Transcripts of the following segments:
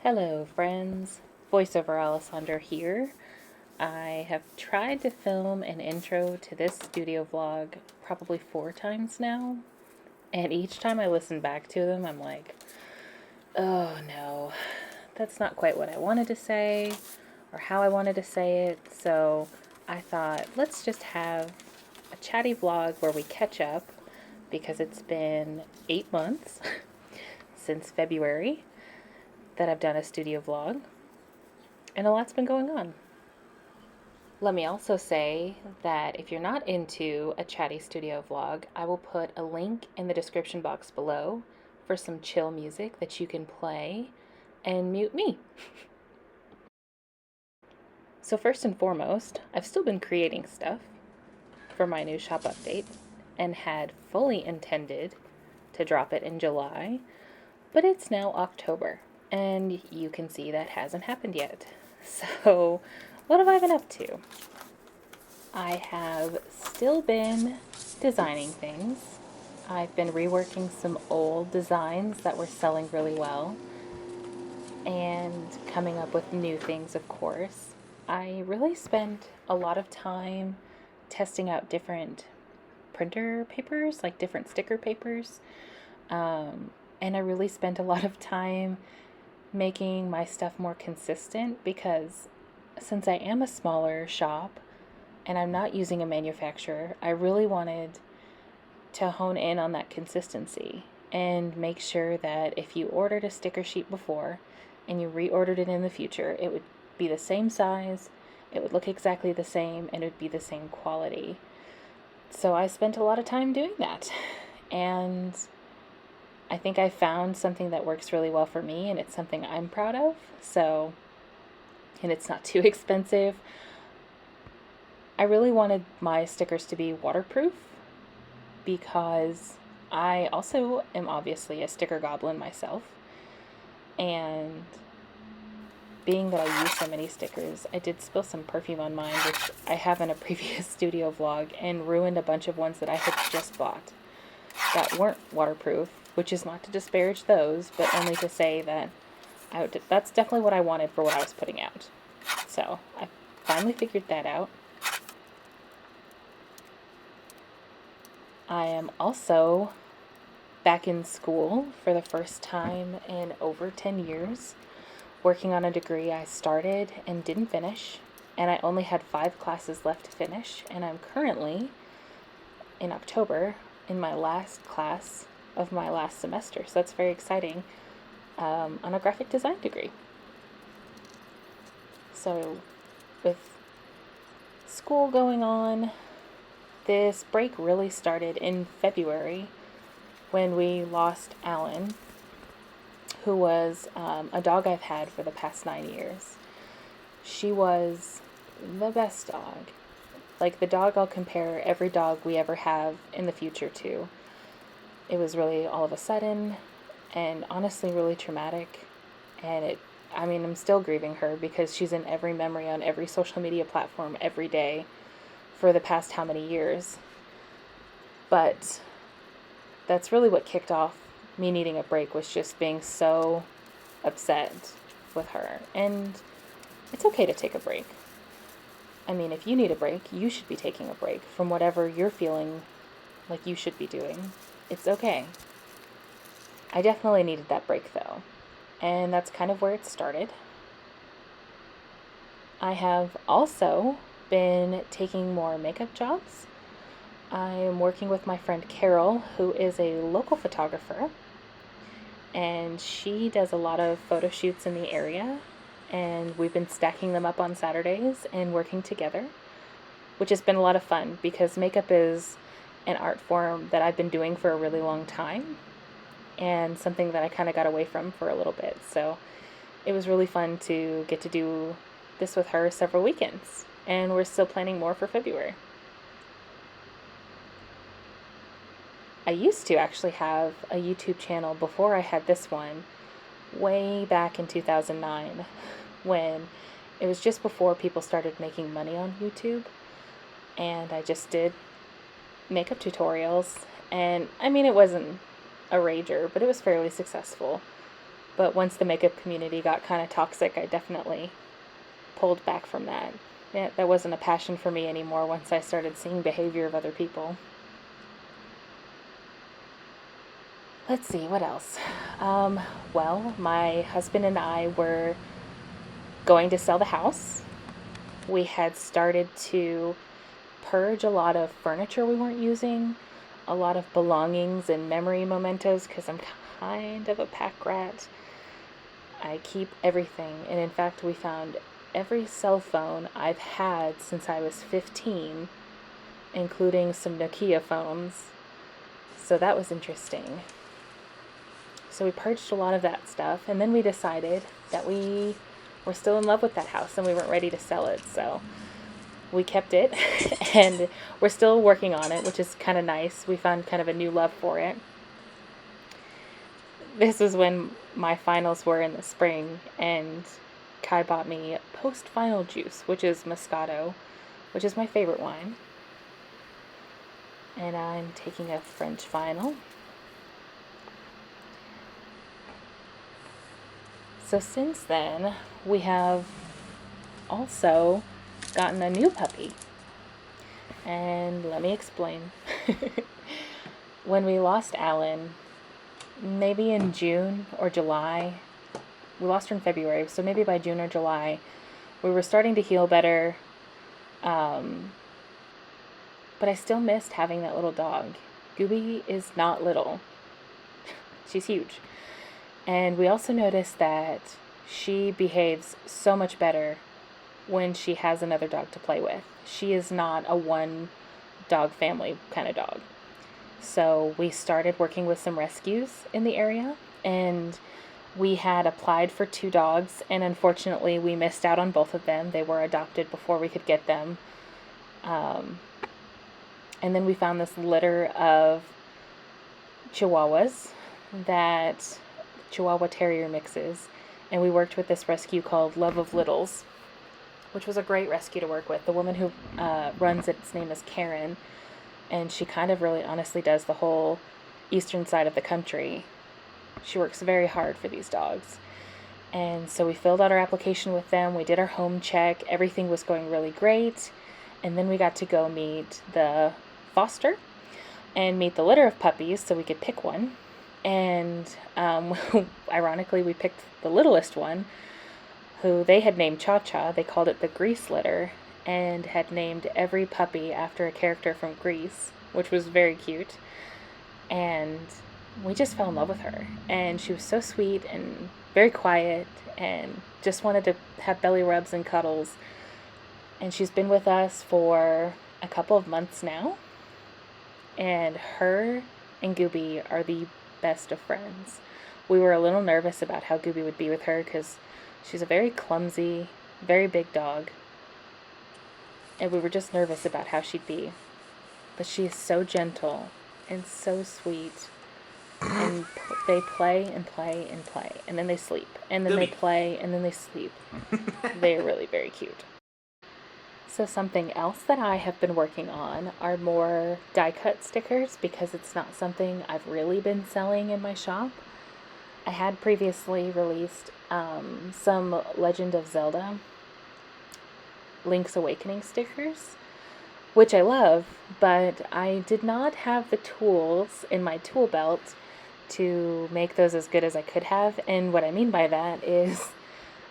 Hello friends, voiceover Allesandra here. I have tried to film an intro to this studio vlog probably 4 times now, and each time I listen back to them I'm like, oh no, that's not quite what I wanted to say or how I wanted to say it, so I thought let's just have a chatty vlog where we catch up because it's been 8 months since February that I've done a studio vlog, and a lot's been going on. Let me also say that if you're not into a chatty studio vlog, I will put a link in the description box below for some chill music that you can play and mute me. So first and foremost, I've still been creating stuff for my new shop update and had fully intended to drop it in July, but it's now October. And you can see that hasn't happened yet. So, what have I been up to? I have still been designing things. I've been reworking some old designs that were selling really well and coming up with new things, of course. I really spent a lot of time testing out different printer papers, like different sticker papers. And I really spent a lot of time making my stuff more consistent, because since I am a smaller shop and I'm not using a manufacturer, I really wanted to hone in on that consistency and make sure that if you ordered a sticker sheet before and you reordered it in the future, it would be the same size, it would look exactly the same, and it would be the same quality. So I spent a lot of time doing that, and I think I found something that works really well for me, and it's something I'm proud of. So, and it's not too expensive. I really wanted my stickers to be waterproof because I also am obviously a sticker goblin myself. And being that I use so many stickers, I did spill some perfume on mine, which I have in a previous studio vlog, and ruined a bunch of ones that I had just bought that weren't waterproof. Which is not to disparage those, but only to say that that's definitely what I wanted for what I was putting out. So I finally figured that out. I am also back in school for the first time in over 10 years, working on a degree I started and didn't finish, and I only had 5 classes left to finish, and I'm currently, in October, in my last class of my last semester, so that's very exciting, on a graphic design degree. So with school going on, this break really started in February when we lost Alan, who was a dog I've had for the past 9 years. She was the best dog, like the dog I'll compare every dog we ever have in the future to. It was really all of a sudden, and honestly really traumatic, and I'm still grieving her because she's in every memory on every social media platform every day for the past how many years. But that's really what kicked off me needing a break, was just being so upset with her. And it's okay to take a break. I mean, if you need a break, you should be taking a break from whatever you're feeling like you should be doing. It's okay. I definitely needed that break though, and that's kind of where it started. I have also been taking more makeup jobs. I am working with my friend Carol, who is a local photographer, and she does a lot of photo shoots in the area, and we've been stacking them up on Saturdays and working together, which has been a lot of fun because makeup is an art form that I've been doing for a really long time and something that I kind of got away from for a little bit. So it was really fun to get to do this with her several weekends, and we're still planning more for February. I used to actually have a YouTube channel before I had this one, way back in 2009, when it was just before people started making money on YouTube, and I just did makeup tutorials, and I mean, it wasn't a rager, but it was fairly successful. But once the makeup community got kind of toxic, I definitely pulled back from that. Yeah, that wasn't a passion for me anymore once I started seeing behavior of other people. Let's see, what else? Well, my husband and I were going to sell the house. We had started to purge a lot of furniture we weren't using, a lot of belongings and memory mementos, because I'm kind of a pack rat. I keep everything, and in fact, we found every cell phone I've had since I was 15, including some Nokia phones. So that was interesting. So we purged a lot of that stuff, and then we decided that we were still in love with that house and we weren't ready to sell it. So we kept it, and we're still working on it, which is kind of nice. We found kind of a new love for it. This was when my finals were in the spring, and Kai bought me post-final juice, which is Moscato, which is my favorite wine. And I'm taking a French final. So since then, we have also gotten a new puppy. And let me explain. When we lost Alan, maybe in June or July, we lost her in February, so maybe by June or July, we were starting to heal better. But I still missed having that little dog. Gooby is not little. She's huge. And we also noticed that she behaves so much better when she has another dog to play with. She is not a one dog family kind of dog. So we started working with some rescues in the area, and we had applied for 2 dogs, and unfortunately we missed out on both of them. They were adopted before we could get them. And then we found this litter of Chihuahuas, that Chihuahua Terrier mixes, and we worked with this rescue called Love of Littles, which was a great rescue to work with. The woman who runs its name is Karen, and she kind of really honestly does the whole eastern side of the country. She works very hard for these dogs. And so we filled out our application with them. We did our home check. Everything was going really great. And then we got to go meet the foster and meet the litter of puppies so we could pick one. And ironically, we picked the littlest one, who they had named Cha-Cha. They called it the Grease litter, and had named every puppy after a character from Grease, which was very cute. And we just fell in love with her. And she was so sweet and very quiet, and just wanted to have belly rubs and cuddles. And she's been with us for a couple of months now. And her and Gooby are the best of friends. We were a little nervous about how Gooby would be with her, because she's a very clumsy, very big dog. And we were just nervous about how she'd be. But she is so gentle and so sweet. And they play and play and play. And then they sleep. And then they play and then they sleep. They're really very cute. So something else that I have been working on are more die-cut stickers, because it's not something I've really been selling in my shop. I had previously released some Legend of Zelda Link's Awakening stickers, which I love, but I did not have the tools in my tool belt to make those as good as I could have. And what I mean by that is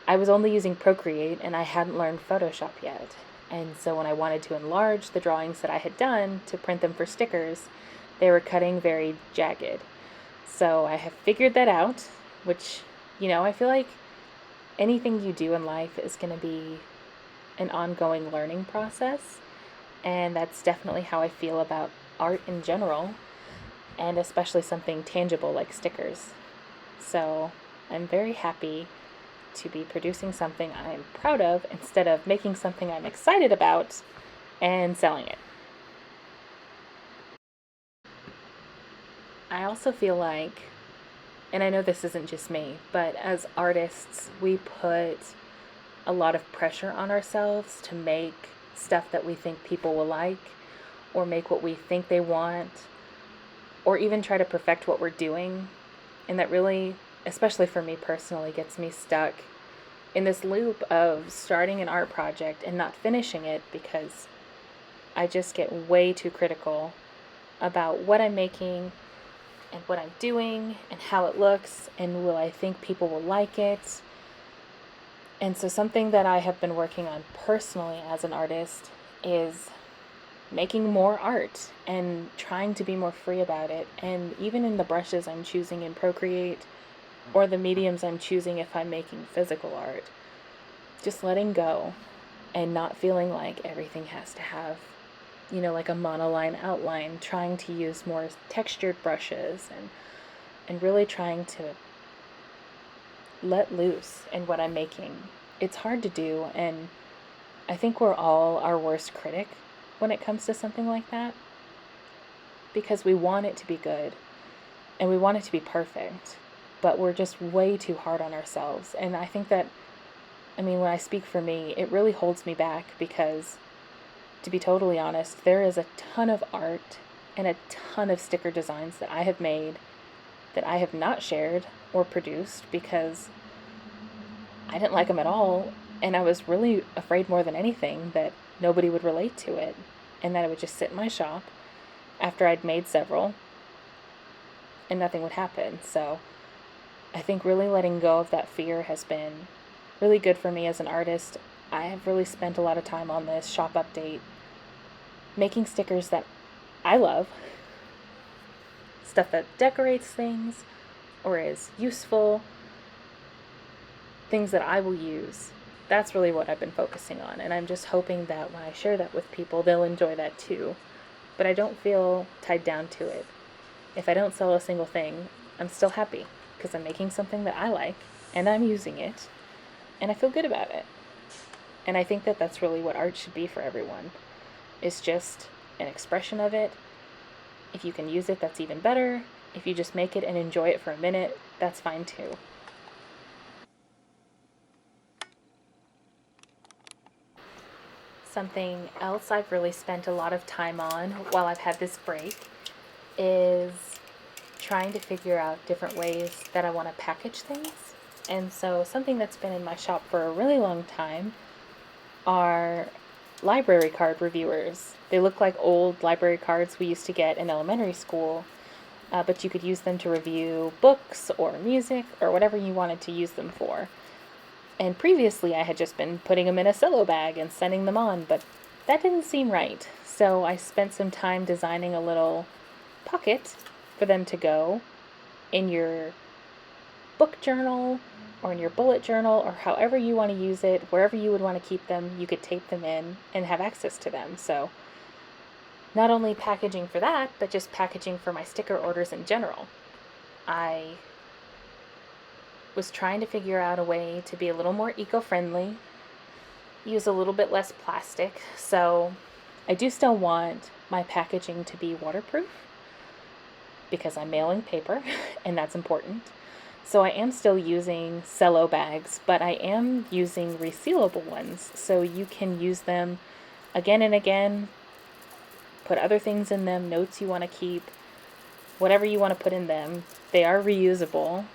I was only using Procreate, and I hadn't learned Photoshop yet. And so when I wanted to enlarge the drawings that I had done to print them for stickers, they were cutting very jagged. So I have figured that out, which, I feel like anything you do in life is going to be an ongoing learning process. And that's definitely how I feel about art in general, and especially something tangible like stickers. So I'm very happy to be producing something I'm proud of, instead of making something I'm excited about and selling it. I also feel like, and I know this isn't just me, but as artists, we put a lot of pressure on ourselves to make stuff that we think people will like, or make what we think they want, or even try to perfect what we're doing. And that really, especially for me personally, gets me stuck in this loop of starting an art project and not finishing it because I just get way too critical about what I'm making and what I'm doing and how it looks and will I think people will like it. And so something that I have been working on personally as an artist is making more art and trying to be more free about it. And even in the brushes I'm choosing in Procreate or the mediums I'm choosing if I'm making physical art, just letting go and not feeling like everything has to have, like a monoline outline, trying to use more textured brushes and really trying to let loose in what I'm making. It's hard to do, and I think we're all our worst critic when it comes to something like that because we want it to be good and we want it to be perfect, but we're just way too hard on ourselves. And I think that, when I speak for me, it really holds me back because, to be totally honest, there is a ton of art and a ton of sticker designs that I have made that I have not shared or produced because I didn't like them at all, and I was really afraid more than anything that nobody would relate to it, and that it would just sit in my shop after I'd made several, and nothing would happen. So I think really letting go of that fear has been really good for me as an artist. I have really spent a lot of time on this shop update, making stickers that I love, stuff that decorates things or is useful, things that I will use. That's really what I've been focusing on, and I'm just hoping that when I share that with people, they'll enjoy that too. But I don't feel tied down to it. If I don't sell a single thing, I'm still happy because I'm making something that I like and I'm using it and I feel good about it. And I think that that's really what art should be for everyone. It's just an expression of it. If you can use it, that's even better. If you just make it and enjoy it for a minute, that's fine too. Something else I've really spent a lot of time on while I've had this break is trying to figure out different ways that I want to package things. And so something that's been in my shop for a really long time are library card reviewers. They look like old library cards we used to get in elementary school, but you could use them to review books or music or whatever you wanted to use them for. And previously I had just been putting them in a cello bag and sending them on, but that didn't seem right. So I spent some time designing a little pocket for them to go in your book journal or in your bullet journal or however you want to use it, wherever you would want to keep them, you could tape them in and have access to them. So not only packaging for that, but just packaging for my sticker orders in general. I was trying to figure out a way to be a little more eco-friendly, use a little bit less plastic. So I do still want my packaging to be waterproof because I'm mailing paper and that's important. So I am still using cello bags, but I am using resealable ones. So you can use them again and again, put other things in them, notes you want to keep, whatever you want to put in them. They are reusable.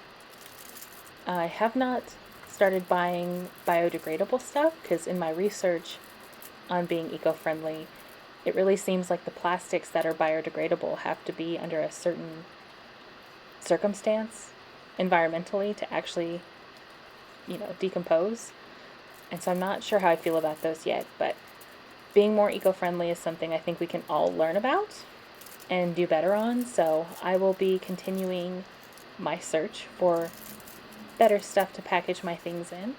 I have not started buying biodegradable stuff because in my research on being eco-friendly, it really seems like the plastics that are biodegradable have to be under a certain circumstance environmentally to actually, decompose. And so I'm not sure how I feel about those yet, but being more eco-friendly is something I think we can all learn about and do better on. So I will be continuing my search for better stuff to package my things in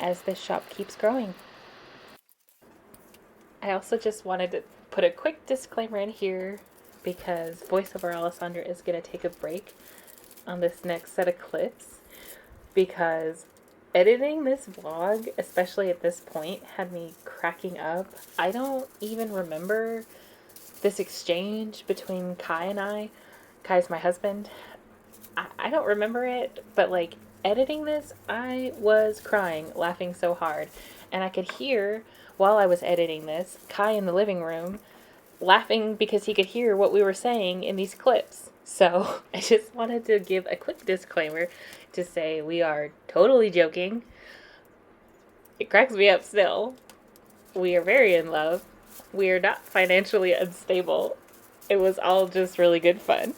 as this shop keeps growing. I also just wanted to put a quick disclaimer in here because voiceover Allesandra is going to take a break on this next set of clips because editing this vlog, especially at this point, had me cracking up. I don't even remember this exchange between Kai and I. Kai's my husband. I don't remember it, but like editing this, I was crying, laughing so hard. And I could hear, while I was editing this, Kai in the living room laughing because he could hear what we were saying in these clips. So I just wanted to give a quick disclaimer to say we are totally joking. It cracks me up still. We are very in love. We are not financially unstable. It was all just really good fun.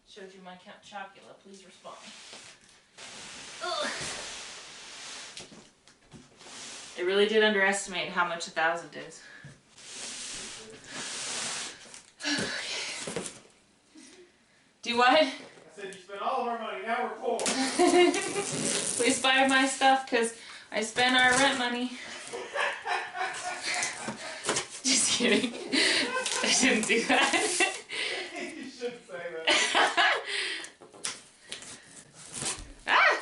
Showed you my Count Chocula. Please respond. Ugh. I really did underestimate how much 1,000 is. Do what? I said you spent all of our money, now we're poor. Please buy my stuff because I spent our rent money. Just kidding. I didn't do that. You shouldn't say that. Ah!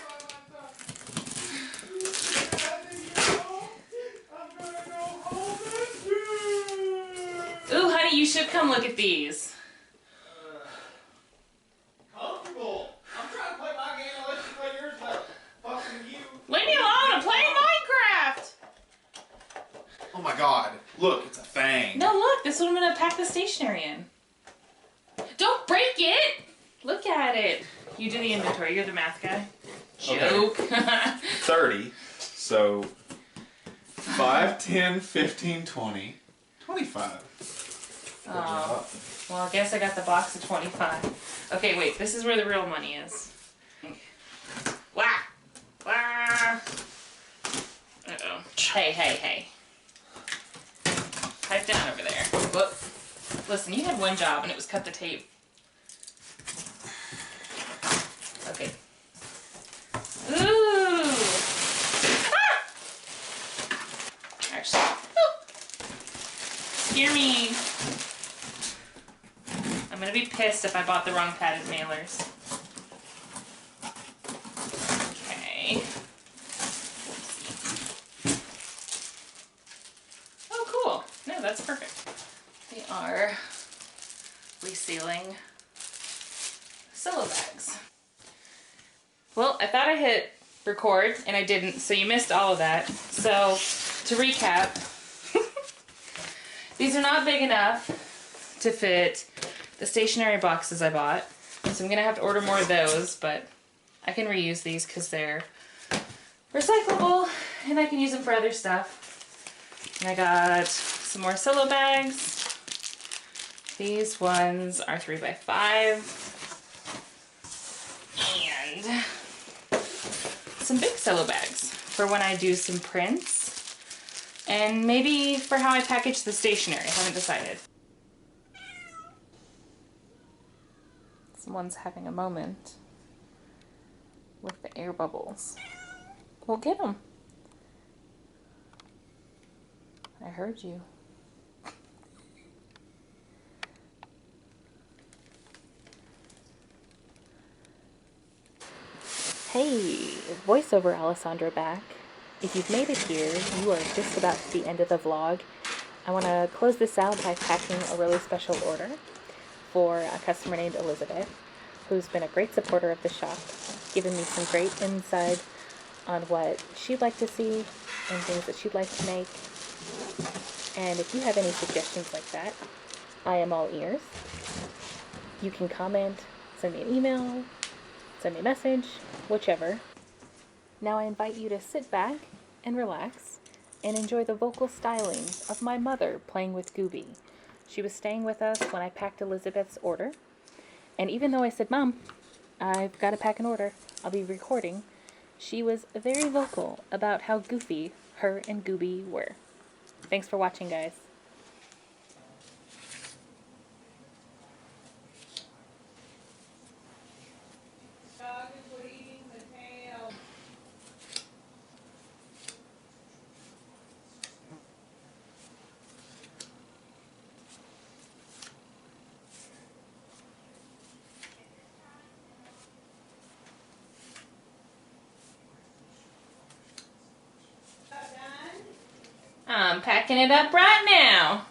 Ooh, honey, you should come look at these. Comfortable. I'm trying to play my game unless you play yours like fucking you. Leave me alone, I'm playing Minecraft! Oh my god. Look, it's a thing. No, look, this is what I'm gonna pack the stationery in. Don't break it! Look at it. You do the inventory, you're the math guy. Joke. Okay. 30. So 5, 10, 15, 20, 25. Oh. Well, I guess I got the box of 25. Okay, wait, this is where the real money is. Wah! Wah! Uh-oh. Hey. Pipe down over there. Whoop. Listen, you had one job and it was cut the tape. Okay. Ooh! Ah! Actually, scare me. I'm gonna be pissed if I bought the wrong padded mailers. Okay. Oh, cool. No, that's perfect. They are resealing Solo bags. Well, I thought I hit record and I didn't, so you missed all of that. So, to recap, these are not big enough to fit the stationery boxes I bought. So I'm gonna have to order more of those, but I can reuse these because they're recyclable and I can use them for other stuff. And I got some more Solo bags. These ones are 3x5. And some big Solo bags for when I do some prints. And maybe for how I package the stationery. I haven't decided. Someone's having a moment with the air bubbles. Well, get them. I heard you. Hey, voiceover Allesandra back. If you've made it here, you are just about to the end of the vlog. I want to close this out by packing a really special order for a customer named Elizabeth, who's been a great supporter of the shop, given me some great insight on what she'd like to see and things that she'd like to make. And if you have any suggestions like that, I am all ears. You can comment, send me an email, send me a message, whichever. Now I invite you to sit back and relax and enjoy the vocal stylings of my mother playing with Gooby. She was staying with us when I packed Elizabeth's order. And even though I said, Mom, I've got to pack an order, I'll be recording, she was very vocal about how goofy her and Gooby were. Thanks for watching, guys. I'm packing it up right now.